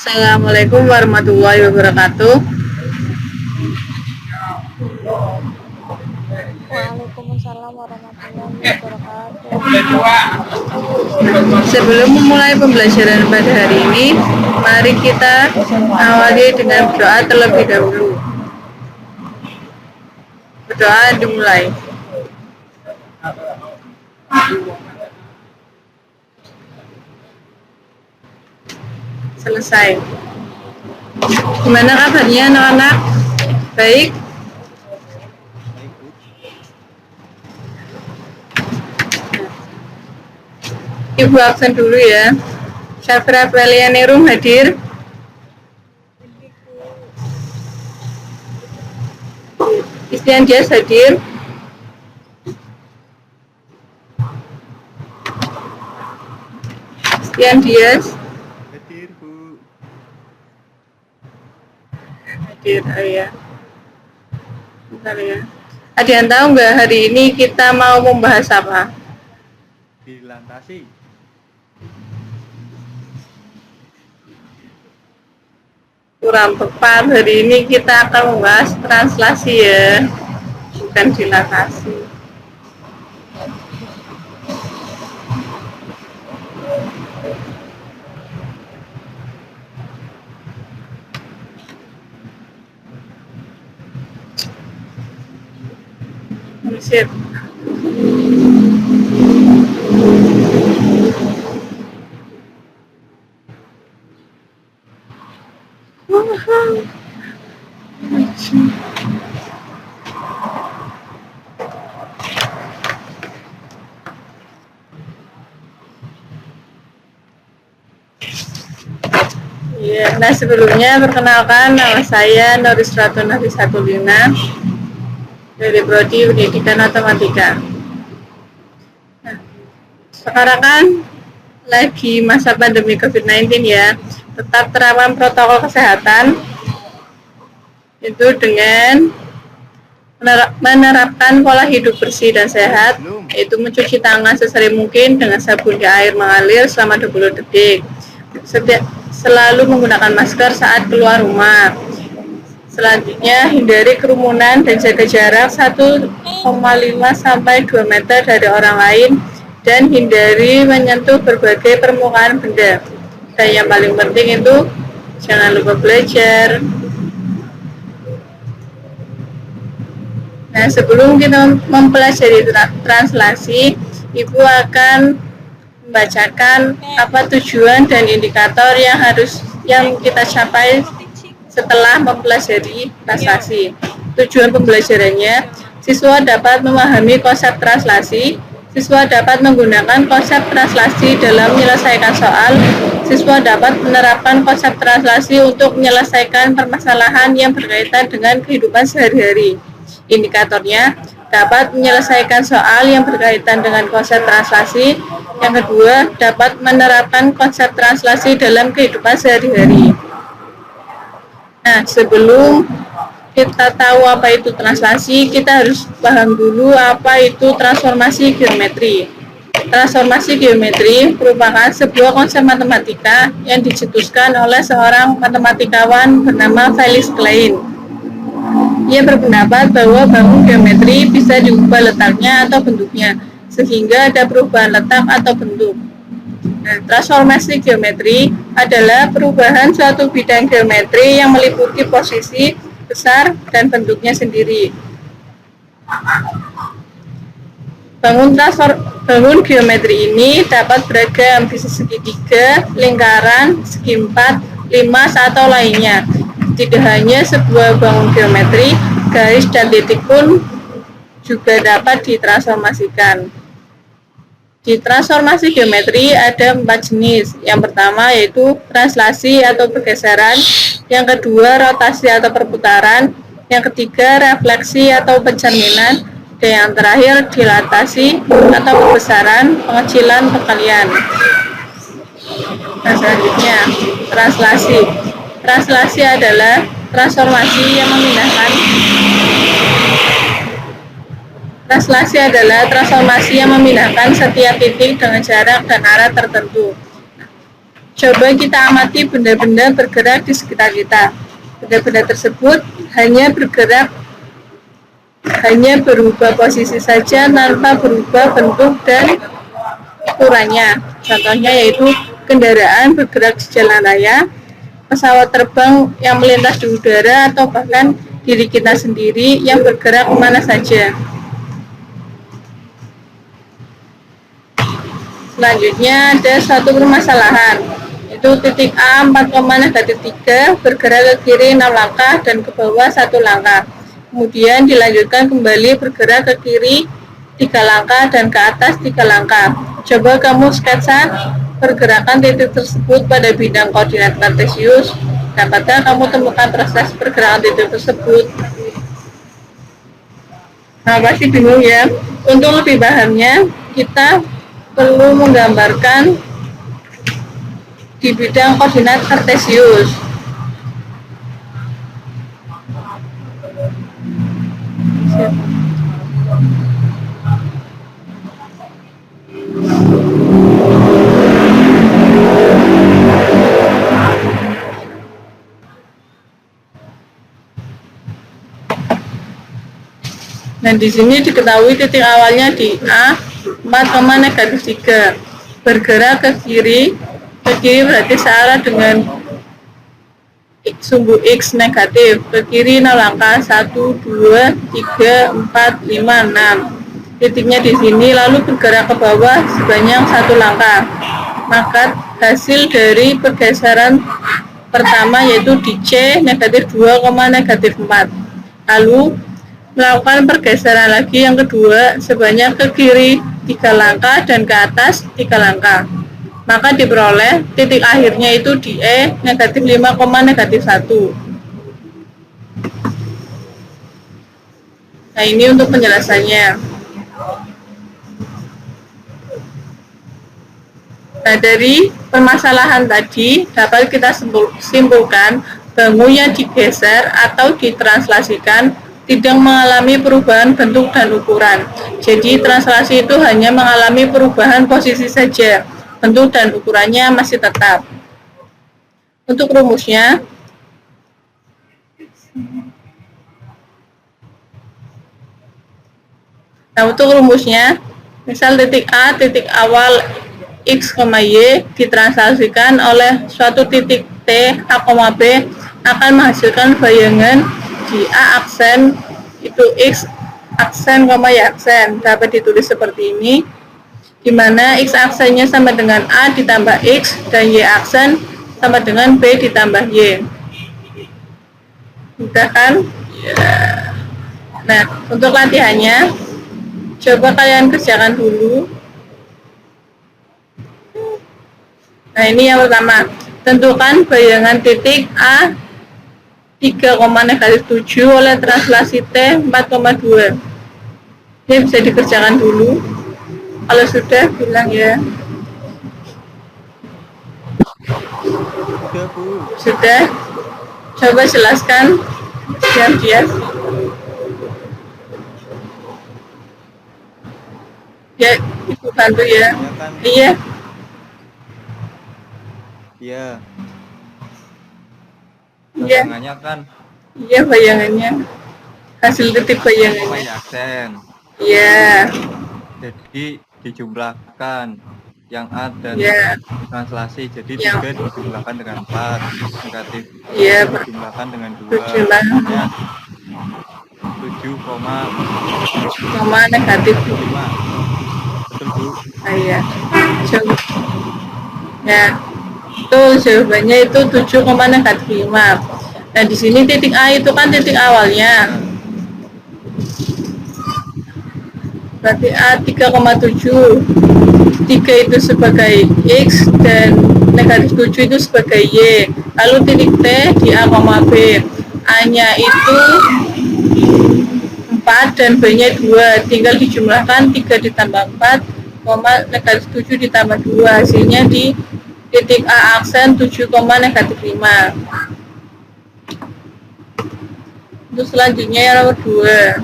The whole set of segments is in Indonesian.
Assalamualaikum warahmatullahi wabarakatuh. Waalaikumsalam warahmatullahi wabarakatuh. Sebelum memulai pembelajaran pada hari ini, mari kita awali dengan berdoa terlebih dahulu. Berdoa dimulai. Selesai. Gimana kabarnya anak-anak? Baik? Ibu absen dulu ya. Syafra Prelianerum hadir. Istian Dias hadir. Istian Dias Hadir, Bu. hadir. Oh ya. Bentar ya. Ada yang tahu nggak hari ini kita mau membahas apa? Dilantasi. Kurang tepat, hari ini kita akan membahas translasi ya, bukan dilatasi. Sip. Ya, nah sebelumnya perkenalkan nama saya Norisratun Nafisatulina dari Prodi Pendidikan Matematika. Nah, sekarang kan lagi masa pandemi COVID-19 ya, tetap terapkan protokol kesehatan itu dengan menerapkan pola hidup bersih dan sehat, yaitu mencuci tangan sesering mungkin dengan sabun dan air mengalir selama 20 detik. Selalu menggunakan masker saat keluar rumah. Selanjutnya, hindari kerumunan dan jaga jarak 1,5 sampai 2 meter dari orang lain dan hindari menyentuh berbagai permukaan benda. Dan yang paling penting itu jangan lupa belajar. Nah, sebelum kita mempelajari translasi, Ibu akan membacakan apa tujuan dan indikator yang kita capai setelah mempelajari translasi. Tujuan pembelajarannya, siswa dapat memahami konsep translasi, siswa dapat menggunakan konsep translasi dalam menyelesaikan soal, siswa dapat menerapkan konsep translasi untuk menyelesaikan permasalahan yang berkaitan dengan kehidupan sehari-hari. Indikatornya, dapat menyelesaikan soal yang berkaitan dengan konsep translasi. Yang kedua, dapat menerapkan konsep translasi dalam kehidupan sehari-hari. Nah, sebelum kita tahu apa itu translasi, kita harus paham dulu apa itu transformasi geometri. Transformasi geometri merupakan sebuah konsep matematika yang dicetuskan oleh seorang matematikawan bernama Felix Klein. Ia berpendapat bahwa bangun geometri bisa diubah letaknya atau bentuknya, sehingga ada perubahan letak atau bentuk. Nah, transformasi geometri adalah perubahan suatu bidang geometri yang meliputi posisi, besar, dan bentuknya sendiri. Bangun geometri ini dapat beragam, bisa segitiga, lingkaran, segi 4, 5, atau lainnya. Tidak hanya sebuah bangun geometri, garis dan titik pun juga dapat ditransformasikan. Di transformasi geometri ada 4 jenis. Yang pertama yaitu translasi atau pergeseran, yang kedua rotasi atau perputaran, yang ketiga refleksi atau pencerminan, dan yang terakhir dilatasi atau pembesaran, pengecilan, perkalian. Nah, selanjutnya translasi. Translasi adalah transformasi yang memindahkan Translasi adalah transformasi yang memindahkan setiap titik dengan jarak dan arah tertentu. Coba kita amati benda-benda bergerak di sekitar kita. Benda-benda tersebut hanya berubah posisi saja tanpa berubah bentuk dan ukurannya. Contohnya yaitu kendaraan bergerak di jalan raya, pesawat terbang yang melintas di udara, atau bahkan diri kita sendiri yang bergerak kemana saja. Selanjutnya ada suatu permasalahan, itu titik A 4,-3 bergerak ke kiri 6 langkah dan ke bawah 1 langkah. Kemudian dilanjutkan kembali bergerak ke kiri 3 langkah dan ke atas 3 langkah. Coba kamu sketsa pergerakan titik tersebut pada bidang koordinat kartesius. Dapatkah kamu temukan proses pergerakan titik tersebut? Nah, pasti bingung ya. Untuk lebih pahamnya, kita perlu menggambarkan di bidang koordinat kartesius. Dan di sini diketahui titik awalnya di A 4,-3, bergerak ke kiri berarti searah dengan sumbu X negatif, ke kiri 0 langkah, 1, 2, 3, 4, 5, 6. Titiknya di sini, lalu bergerak ke bawah sebanyak 1 langkah. Maka hasil dari pergeseran pertama yaitu di C negatif 2,-4. Lalu melakukan pergeseran lagi yang kedua sebanyak ke kiri 3 langkah dan ke atas 3 langkah. Maka diperoleh titik akhirnya itu di E negatif 5,-1. Nah, ini untuk penjelasannya. Nah, dari permasalahan tadi dapat kita simpulkan bangunnya digeser atau ditranslasikan tidak mengalami perubahan bentuk dan ukuran. Jadi translasi itu hanya mengalami perubahan posisi saja, bentuk dan ukurannya masih tetap. Untuk rumusnya, misal titik A, titik awal X, Y ditranslasikan oleh suatu titik T, A, B akan menghasilkan bayangan di A aksen itu X aksen, Y aksen. Dapat ditulis seperti ini, di mana X aksennya sama dengan A ditambah X dan Y aksen sama dengan B ditambah Y. Mudah kan? Ya. Nah, untuk latihannya, coba kalian kerjakan dulu. Nah, ini yang pertama. Tentukan bayangan titik A 3,-7 oleh translasi T 4,2. Ini bisa dikerjakan dulu. Kalau sudah, bilang ya. Sudah, Bu. Sudah? Coba jelaskan. Diam-diam. Ya, Ibu bantu ya. Iya. Iya. Iya. Bayangannya kan Iya, bayangannya. Hasil titik bayangannya. Y aksen. Iya. Jadi dijumlahkan yang A dan Iya. translasi. Jadi Yang 3 dijumlahkan dengan 4 negatif. Iya, Dijumlahkan dengan 2. Dijumlahkan. Ya. 7,5. negatif. Betul, Bu. Iya. Coba. Ya. Itu jawabannya itu 7,-5. Nah, di sini titik A itu kan titik awalnya. Berarti A 3,7. 3 itu sebagai X dan negatif 7 itu sebagai Y. Lalu titik T di A, B. A-nya itu 4 dan B-nya 2. Tinggal dijumlahkan 3 ditambah 4, negatif 7 ditambah 2. Hasilnya di titik A aksen 7,-5. Untuk selanjutnya yang nomor 2.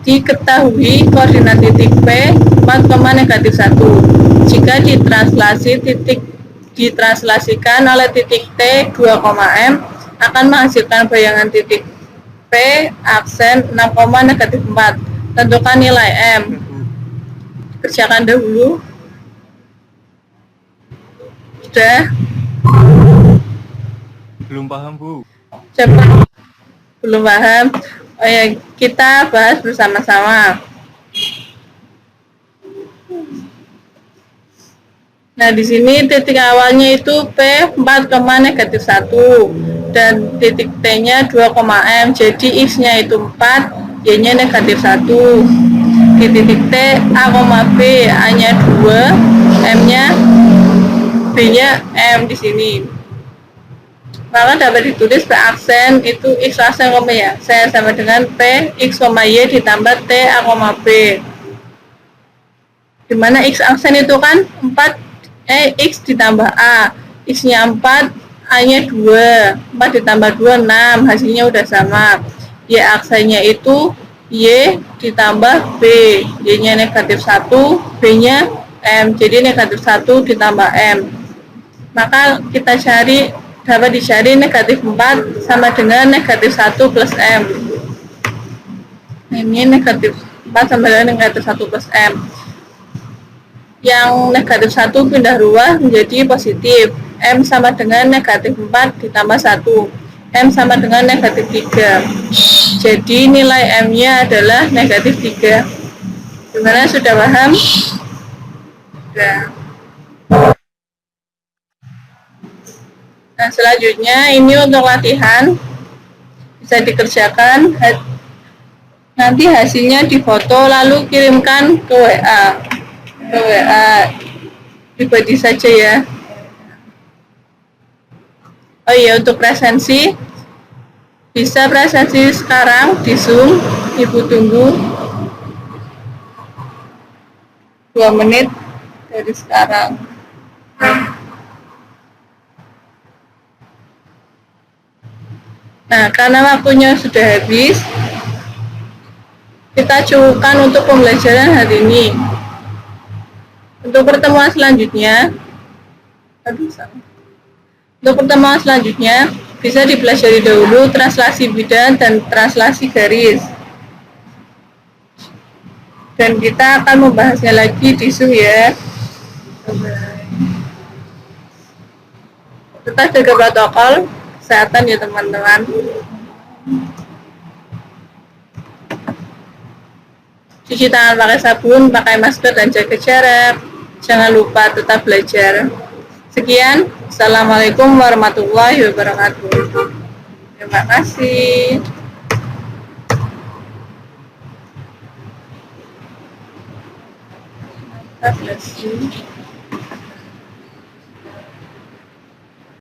Diketahui koordinat titik P 4,-1. Jika ditranslasikan oleh titik T 2,M akan menghasilkan bayangan titik P aksen 6,-4. Tentukan nilai M. Kerjakan dahulu. Sudah? Belum paham, Bu. Coba. Belum paham? Oh ya, kita bahas bersama-sama. Nah, di sini titik awalnya itu P 4,-1 dan titik T-nya 2,M. Jadi X-nya itu 4, Y-nya -1. Di titik T A, B, A-nya 2, M-nya B-nya M di sini. Maka dapat ditulis P aksen itu X aksen, ya. Saya sama dengan P X, Y ditambah T A, B. Dimana X aksen itu kan 4 X ditambah A, X-nya 4, A-nya 2, 4 ditambah 2, 6, hasilnya udah sama. Y aksennya itu Y ditambah B, Y-nya -1, B-nya M, jadi -1 ditambah M. Maka kita dapat dicari -4 sama dengan -1 plus M. Ini -4 sama dengan -1 plus M. Yang -1 pindah ruah menjadi positif. M sama dengan -4 ditambah 1. M sama dengan -3. Jadi nilai M-nya adalah -3. Gimana, sudah paham? Sudah. Nah, selanjutnya ini untuk latihan. Bisa dikerjakan. Nanti hasilnya difoto lalu kirimkan ke WA. Pribadi saja ya. Oh iya, untuk presensi bisa presensi sekarang di Zoom. Ibu tunggu 2 menit dari sekarang. Nah, karena waktunya sudah habis, kita cukupkan untuk pembelajaran hari ini. Untuk pertemuan selanjutnya, bisa dipelajari dahulu translasi bidan dan translasi garis. Dan kita akan membahasnya lagi di Zoom ya. Tetap jaga protokol kesehatan ya teman-teman. Cuci tangan pakai sabun, pakai masker dan jaga jarak. Jangan lupa tetap belajar. Sekian, Assalamualaikum warahmatullahi wabarakatuh. Terima kasih. God bless you.